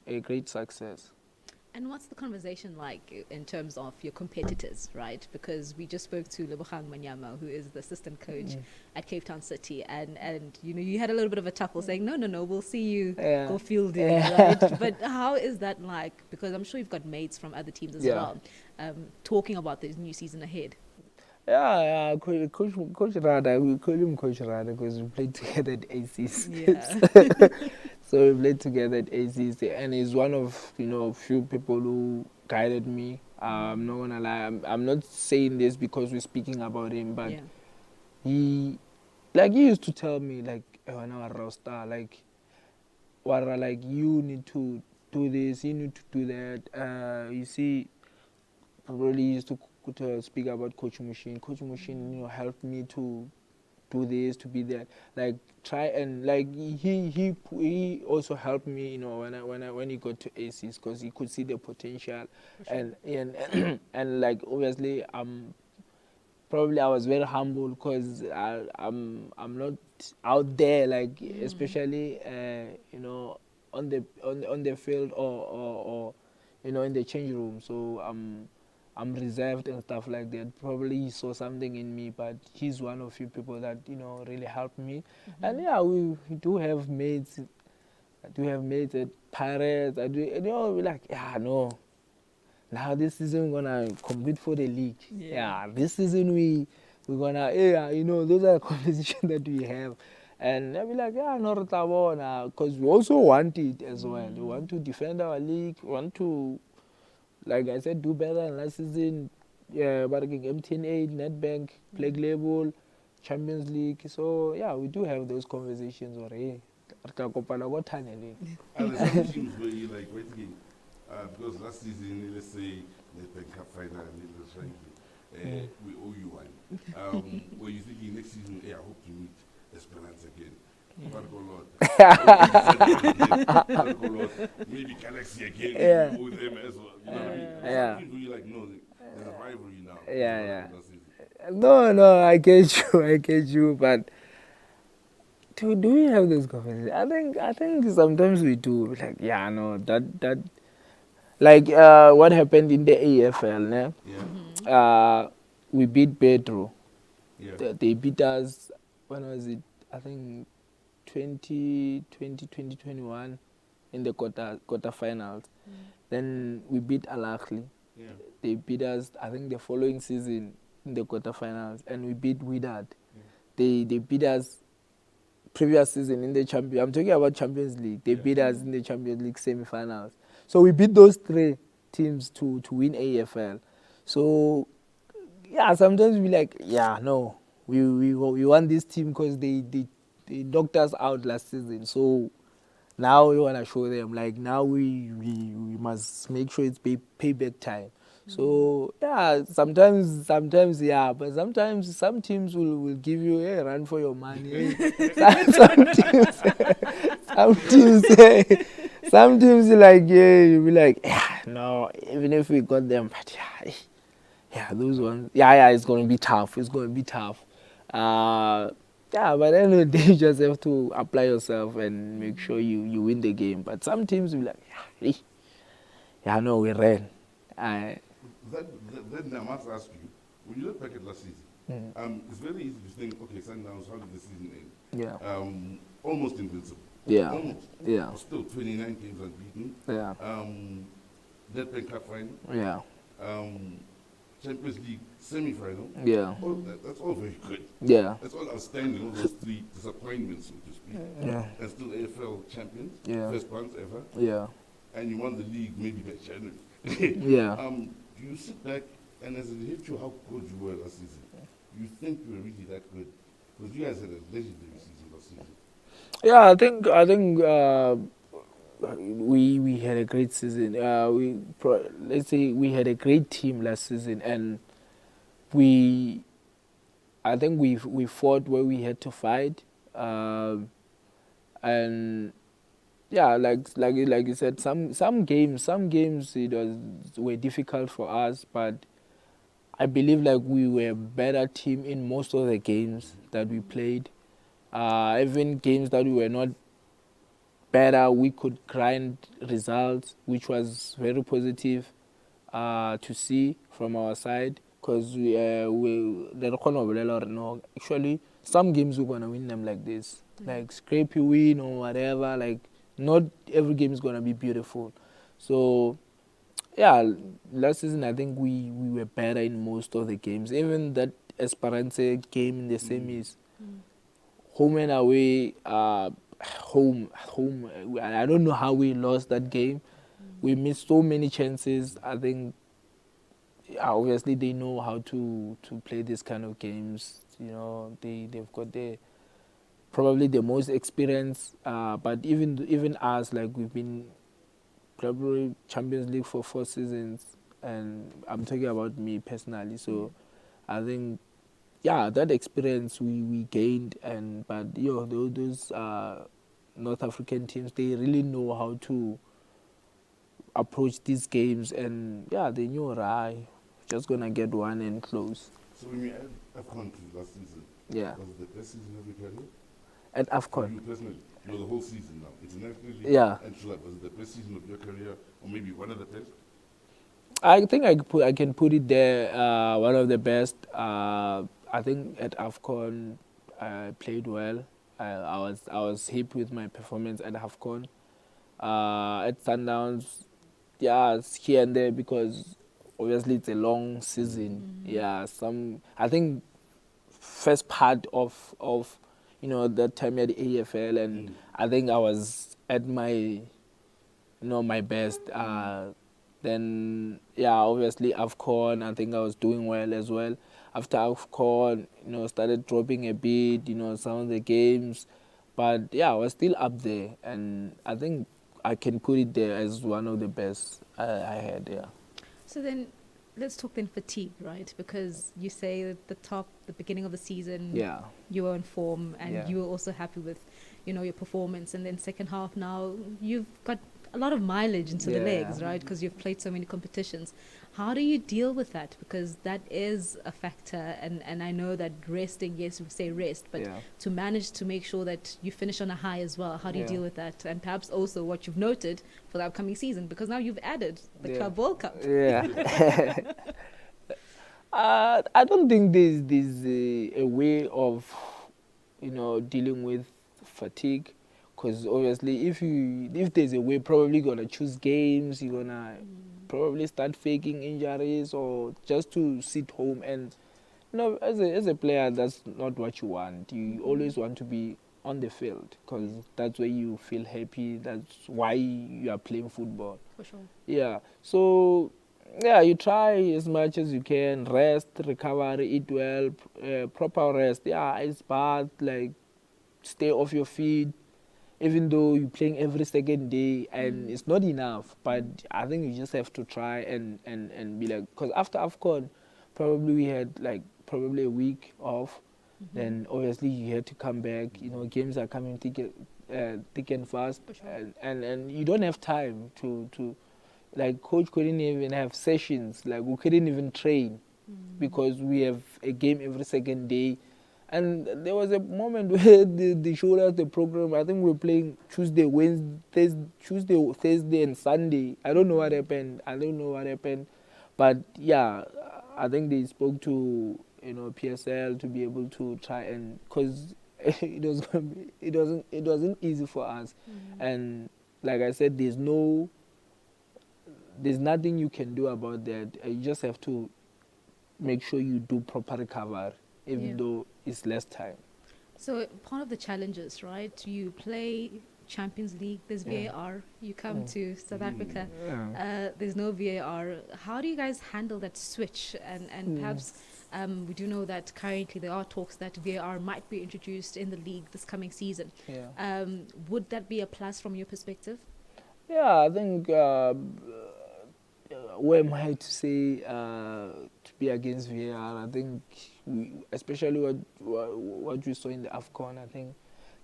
a great success. And what's the conversation like in terms of your competitors, right? Because we just spoke to Lebogang Manyama, who is the assistant coach at Cape Town City, and you had a little bit of a chuckle saying, no, we'll see you go fielding, right? But how is that like? Because I'm sure you've got mates from other teams as well, talking about this new season ahead. Yeah, Coach Rada, we call him Coach Rada because we played together at ACs. Yeah. So we played together at ACs, and he's one of few people who guided me. I'm not gonna lie, I'm not saying this because we're speaking about him, but he used to tell me like, when I was roster, like, you need to do this, you need to do that. You see, probably used to speak about Coach Mushin. Coach Mushin, helped me to do this, to be there. Like, try and like he also helped me, when he got to ACs, because he could see the potential, sure. and like obviously probably I was very humble because I'm not out there, like especially on the field or in the change room. So I'm reserved and stuff like that. Probably he saw something in me, but he's one of few people that really helped me. And yeah, we do have mates. I do have mates at Pirates. We're like, no. Now this season we're gonna compete for the league. Yeah, this season we're gonna those are the competitions that we have. And I'll be like, no, because we also want it as well. We want to defend our league. We want to, like I said, do better than last season. Yeah, but MTN8, Netbank, Plague Label, Champions League. So yeah, we do have those conversations already. Are there some teams where you like waiting? Because last season, let's say Netbank Cup final, we owe you one. Were you thinking next season? I hope to meet Esperance again. Maybe Galaxy again. We owe them as well. You know what I mean? Some teams where you like, no, there's a rivalry now. Yeah. No, I get you, but do we have those conversations? I think sometimes we do. Like, that like what happened in the AFL, we beat Pedro. Yeah. They beat us, when was it? I think 2021 in the quarterfinals. Then we beat Al Ahly. Yeah. They beat us, I think, the following season in the quarterfinals, and we beat Willard. Yeah. They beat us previous season in the Champions. I'm talking about Champions League. They beat us in the Champions League semi-finals. So we beat those three teams to win AFL. So yeah, sometimes we like, no, we want this team because they knocked us out last season. So now we want to show them, like, now we must make sure it's payback time. So yeah, sometimes but sometimes some teams will give you a run for your money. Some teams like, you'll be like, no, even if we got them, but those ones, it's going to be tough. It's going to be tough. Yeah, but then the day you just have to apply yourself and make sure you win the game. But some teams will be like, yeah, no, we ran. Then I must ask you, when you look back at last season, it's very easy to think, okay, Sundowns, how did the season end? Yeah. Almost invincible. Yeah. Almost. Yeah. Still 29 games unbeaten. Yeah. Nedbank Cup final. Yeah. Champions League semi-final. Yeah. That's all very good. Yeah. That's all outstanding, all those three disappointments, so to speak. Yeah. And still AFL champions. Yeah. First ones ever. Yeah. And you won the league maybe by January. Yeah. Do you sit back and as it hit you how good you were last season, you think you were really that good? Because you guys had a legendary season last season. Yeah, I think we had a great season. Let's say we had a great team last season, and I think we fought where we had to fight, and yeah, like you said, some games were difficult for us, but I believe like we were a better team in most of the games that we played. Even games that we were not better, we could grind results, which was very positive to see from our side. Because actually some games we're gonna win them like this, like scrapey win or whatever. Like not every game is gonna be beautiful. So yeah, last season I think we were better in most of the games. Even that Esperance game in the semis, home and away. Home. I don't know how we lost that game. We missed so many chances. I think obviously they know how to play this kind of games. You know, they've got probably the most experience. But even us, like we've been probably Champions League for 4 seasons, and I'm talking about me personally. So I think that experience we gained, but those North African teams, they really know how to approach these games, and they knew just gonna get one and close. So when you add AFCON to last season, was it the best season of your career? At AFCON? You personally, the whole season now, internationally, and was it the best season of your career, or maybe one of the best? I think I can put it there, one of the best. I think at AFCON I played well. I was happy with my performance at AFCON. At Sundowns, it's here and there because obviously it's a long season. I think first part of that time at the AFL, and I think I was at my my best. Then obviously AFCON, I think I was doing well as well. After AFCON, started dropping a bit, some of the games, but I was still up there, and I think I can put it there as one of the best I had. So then, let's talk then fatigue, right? Because you say at the beginning of the season, you were in form, and you were also happy with, your performance, and then second half now you've got a lot of mileage into the legs, right? Because you've played so many competitions. How do you deal with that? Because that is a factor, and I know that resting, yes, we say rest, but to manage to make sure that you finish on a high as well, how do you deal with that? And perhaps also what you've noted for the upcoming season, because now you've added the Club World Cup. I don't think there's a way of, dealing with fatigue. Because obviously, if there's a way, probably gonna choose games. You're gonna probably start faking injuries or just to sit home. And as a player, that's not what you want. You always want to be on the field because that's where you feel happy. That's why you are playing football. For sure. Yeah. So you try as much as you can. Rest, recover, eat well, proper rest. Ice bath, like stay off your feet. Even though you're playing every second day and it's not enough, but I think you just have to try and be like, because after AFCON, probably we had like probably a week off. Then obviously you had to come back. Games are coming thick and fast, Sure. and you don't have time to like coach couldn't even have sessions. Like we couldn't even train because we have a game every second day. And there was a moment where they showed us the program. I think we were playing Tuesday, Thursday, and Sunday. I don't know what happened. But yeah, I think they spoke to PSL to be able to try, and because it wasn't easy for us. And like I said, there's nothing you can do about that. You just have to make sure you do proper recovery, even though it's less time. So part of the challenges, right? You play Champions League, there's VAR. You come to South Africa, there's no VAR. How do you guys handle that switch? And perhaps we do know that currently there are talks that VAR might be introduced in the league this coming season. Would that be a plus from your perspective? Yeah, I think who am I to say to be against VAR? I think especially what we saw in the AFCON, I think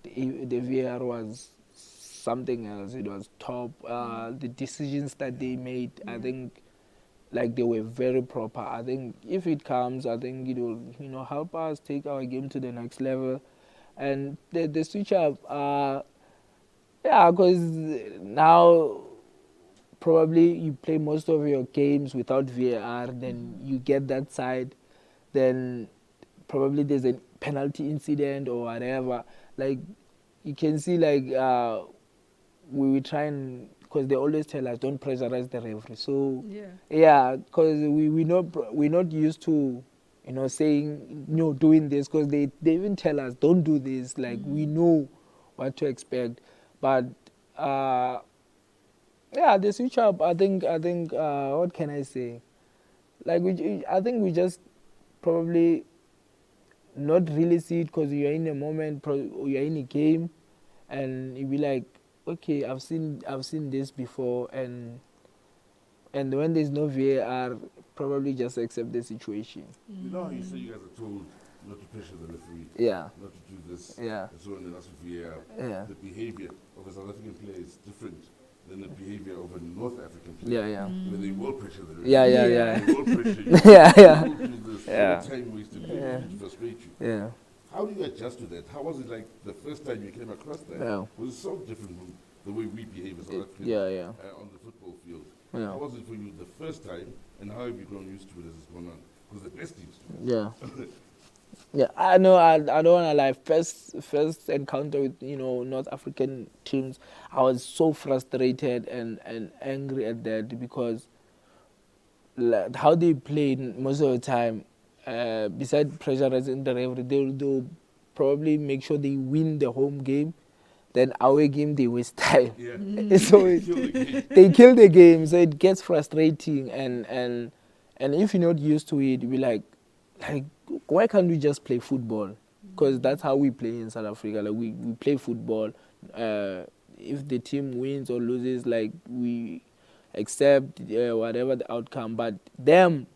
the VAR was something else. It was top. The decisions that they made, I think, like, they were very proper. I think if it comes, I think it will help us take our game to the next level. And the switch up, because now probably you play most of your games without VAR, then you get that side, then probably there's a penalty incident or whatever. Like, you can see, like, we try and, because they always tell us don't pressurize the referee. So because we're not used to saying doing this, because they even tell us don't do this. Like, we know what to expect, but the switch up, I think what can I say? Like, I think we just probably not really see it, because you're in a moment, you're in a game, and you be like, okay, I've seen this before, and when there's no VAR, probably just accept the situation. You know how you say you guys are told not to pressure the referee, not to do this, and so on, and that's VAR. The behavior of a South African player is different than the behavior of a North African player. Where they will pressure the referee. They will pressure you. They will do this. Time wasted. To frustrate you. How do you adjust to that? How was it like the first time you came across that? Was it so different from the way we behave as South Africans on the football field? How was it for you the first time, and how have you grown used to it as it's gone on? Because the best teams do. I know. I don't want to lie. First encounter with North African teams, I was so frustrated and angry at that, because how they played most of the time, besides pressurizing the referee, they'll probably make sure they win the home game. Then away game they waste time. So they kill the game. So it gets frustrating, and if you're not used to it, you be like, why can't we just play football? Because that's how we play in South Africa. Like, we play football. If the team wins or loses, like, we accept whatever the outcome. But them,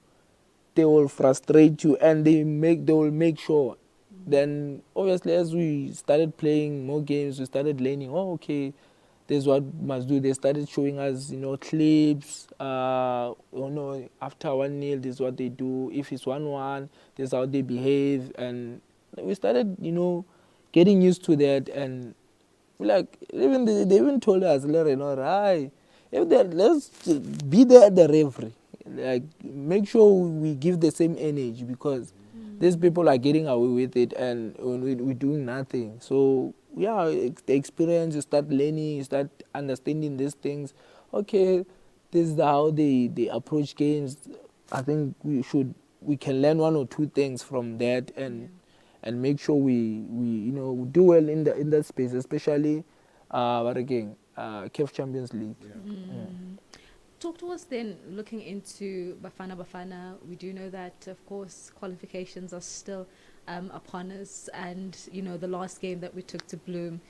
they will frustrate you, and they will make sure. Then obviously, as we started playing more games, we started learning. Oh, okay, this is what we must do. They started showing us, clips. After 1-0, this is what they do. If it's 1-1, this is how they behave. And we started, getting used to that. And like, they even told us, let's be there at the referee. Like, make sure we give the same energy, because these people are getting away with it, and we're doing nothing. So the experience, you start learning, you start understanding these things. Okay, this is how they approach games. I think we can learn one or two things from that, and make sure we do well in that space, especially CAF Champions League. Talk to us then, looking into Bafana Bafana. We do know that, of course, qualifications are still upon us, and the last game that we took to Bloom,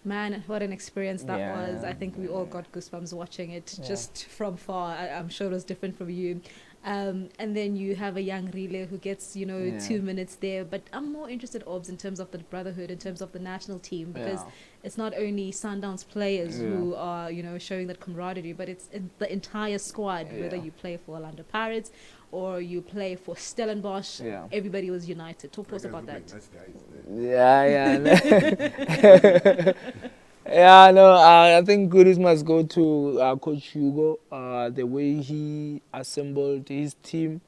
man, what an experience that was. I think we all got goosebumps watching it just from far. I'm sure it was different from you. And then you have a young relay who gets, 2 minutes there. But I'm more interested, Orbs, in terms of the brotherhood, in terms of the national team, because it's not only Sundowns players who are, showing that camaraderie, but it's the entire squad, whether you play for Orlando Pirates or you play for Stellenbosch, everybody was united. Talk to us about that. Yeah, no, I think kudos must go to Coach Hugo. The way he assembled his team.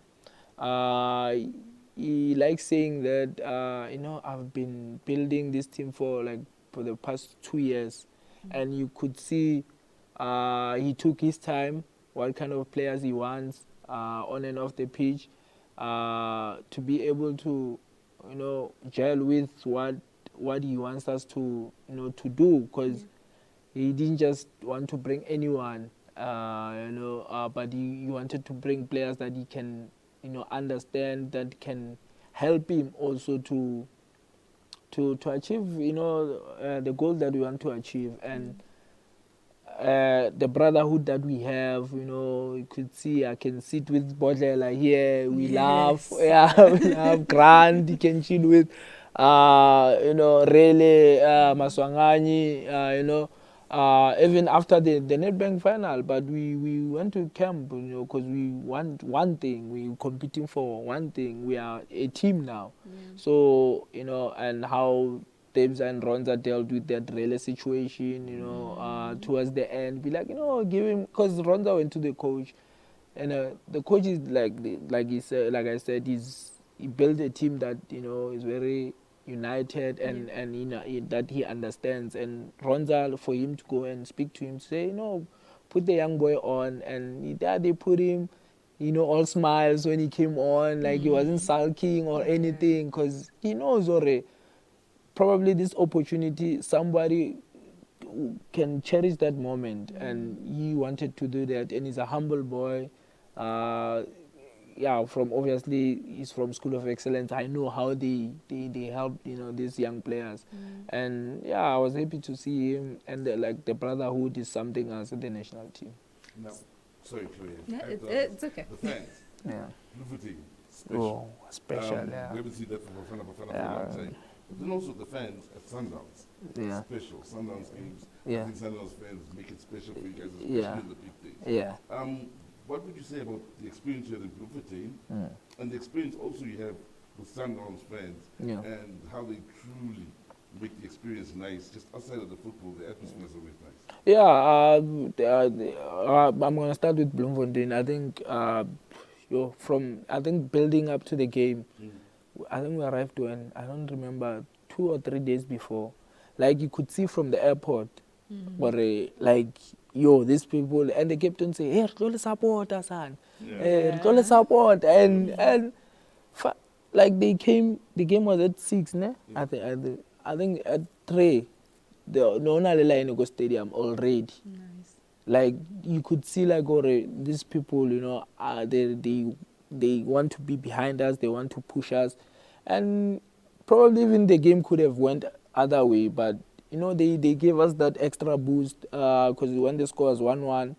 He likes saying that, I've been building this team for the past 2 years. And you could see he took his time, what kind of players he wants on and off the pitch, to be able to, gel with what he wants us to do, because he didn't just want to bring anyone, but he wanted to bring players that he can, understand, that can help him also to achieve, the goal that we want to achieve. And the brotherhood that we have, you could see, I can sit with Bodlela here, we laugh, we laugh, Grant, you can chill with, Rele, Maswangani, even after the Nedbank final, but we went to camp, because we want one thing, we're competing for one thing, we are a team now. So, and how Debs and Ronza dealt with that Rele situation, towards the end, be like, give him, because Ronza went to the coach, and the coach is like I said, he built a team that, is very united and that he understands. And Ronza, for him to go and speak to him, say, put the young boy on, and they put him, all smiles when he came on, like he wasn't sulking or anything, because he knows already, probably this opportunity, somebody can cherish that moment, and he wanted to do that, and he's a humble boy. He's from School of Excellence. I know how they help, these young players. And I was happy to see him, and the brotherhood is something else at the national team. No, sorry, Clauiee. It's okay. The fans. Everything special. Special, We haven't seen that from Bafana Bafana for a long time. But then also the fans at Sundowns. Special. Sundowns games. I think Sundowns fans make it special for you guys, especially in the big days. What would you say about the experience you had in Bloemfontein and the experience also you have with Sundowns fans and how they truly make the experience nice, just outside of the football, the atmosphere is always nice? I'm going to start with Bloemfontein. I think building up to the game, I think we arrived when, I don't remember, 2 or 3 days before. Like you could see from the airport, but these people, and the captain say, hey, let's support us, son. Let's support. And they came, the game was at 6, ne? I think at 3, the Nonalela Stadium already. Nice. Like you could see these people, they want to be behind us, they want to push us. And probably even the game could have went other way, but they gave us that extra boost, because when the score was 1-1,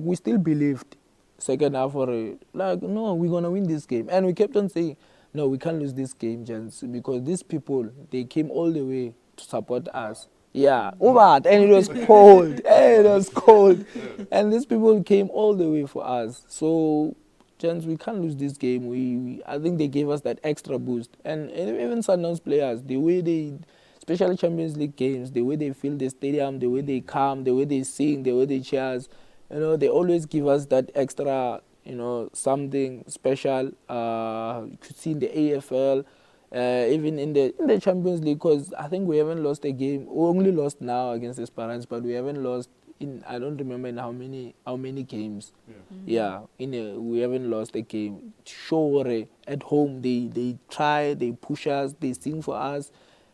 we still believed second half no, we're going to win this game. And we kept on saying, no, we can't lose this game, gents, because these people, they came all the way to support us. And it was cold. It was cold. And these people came all the way for us. So, gents, we can't lose this game. I think they gave us that extra boost. And even Sundowns players, the way they, especially Champions League games, the way they fill the stadium, the way they come, the way they sing, the way they cheers, they always give us that extra, something special. You could see in the AFL, even in the Champions League, because I think we haven't lost a game. We only lost now against Esperance, but we haven't lost in, I don't remember in how many games. We haven't lost a game. Sure, at home they try, they push us, they sing for us,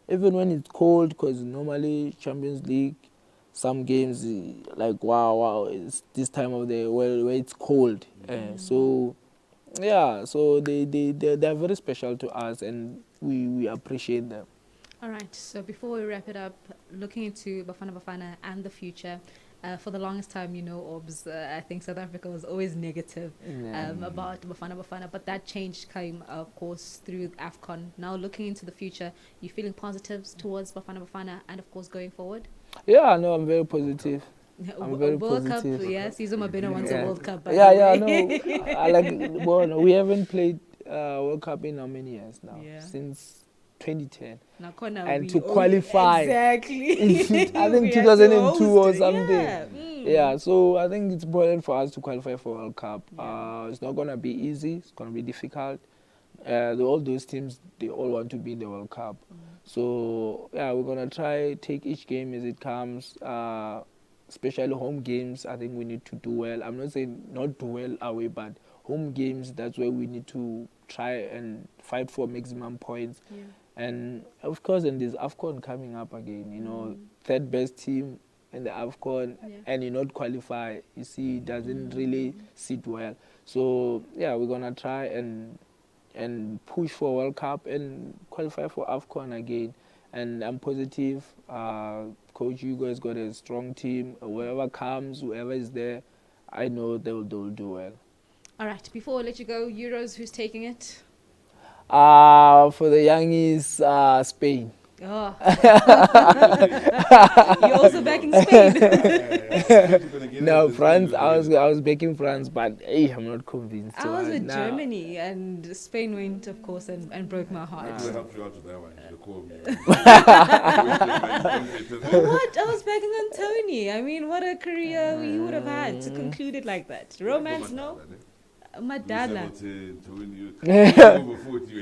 even when it's cold, because normally Champions League, some games wow, it's this time of the where it's cold. So they're very special to us, and we appreciate them. All right, so before we wrap it up, looking into Bafana Bafana and the future, For the longest time, Orbs, I think South Africa was always negative about Bafana Bafana, but that change came, of course, through AFCON. Now, looking into the future, you feeling positives towards Bafana Bafana and, of course, going forward? Yeah, no, I'm very positive. I'm very World positive. Cup, yeah. Sizwe Mabena wants a World Cup. By Yeah, the yeah, way. no. I like. Well, no, we haven't played World Cup in how many years now? Yeah. Since 2010. And to qualify, exactly. I think We had to 2002 or host it, something. yeah. Yeah, so I think it's important for us to qualify for World Cup. Yeah. It's not gonna be easy. It's gonna be difficult. All those teams, they all want to be in the World Cup. So yeah, we're gonna try take each game as it comes. Especially home games, I think we need to do well. I'm not saying not do well away, but home games, that's where we need to try and fight for maximum points. Yeah. And of course, and there's AFCON coming up again, third best team in the AFCON, and you not qualify, you see, it doesn't really sit well. So yeah, we're gonna try and push for World Cup and qualify for AFCON again. And I'm positive. Coach Hugo has got a strong team. Whoever comes, whoever is there, I know they'll do well. All right, before I let you go, Euros, who's taking it? For the youngies, Spain. Oh. You're also back in Spain. No, France. I was backing France, but hey, I'm not convinced. I was with Germany, and Spain went, of course, and broke my heart. I helped you out with that one. You call me. What? I was backing on Tony. I mean, what a career you would have had to conclude it like that. Romance, no? Madonna.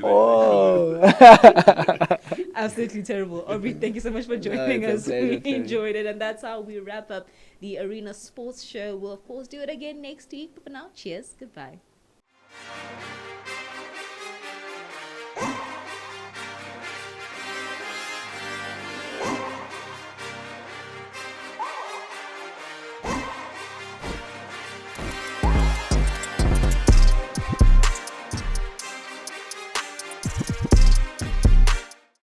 Oh. Absolutely terrible. Aubrey, thank you so much for joining us. We enjoyed it, and that's how we wrap up the Arena Sports Show. We'll, of course, do it again next week. But for now, cheers. Goodbye.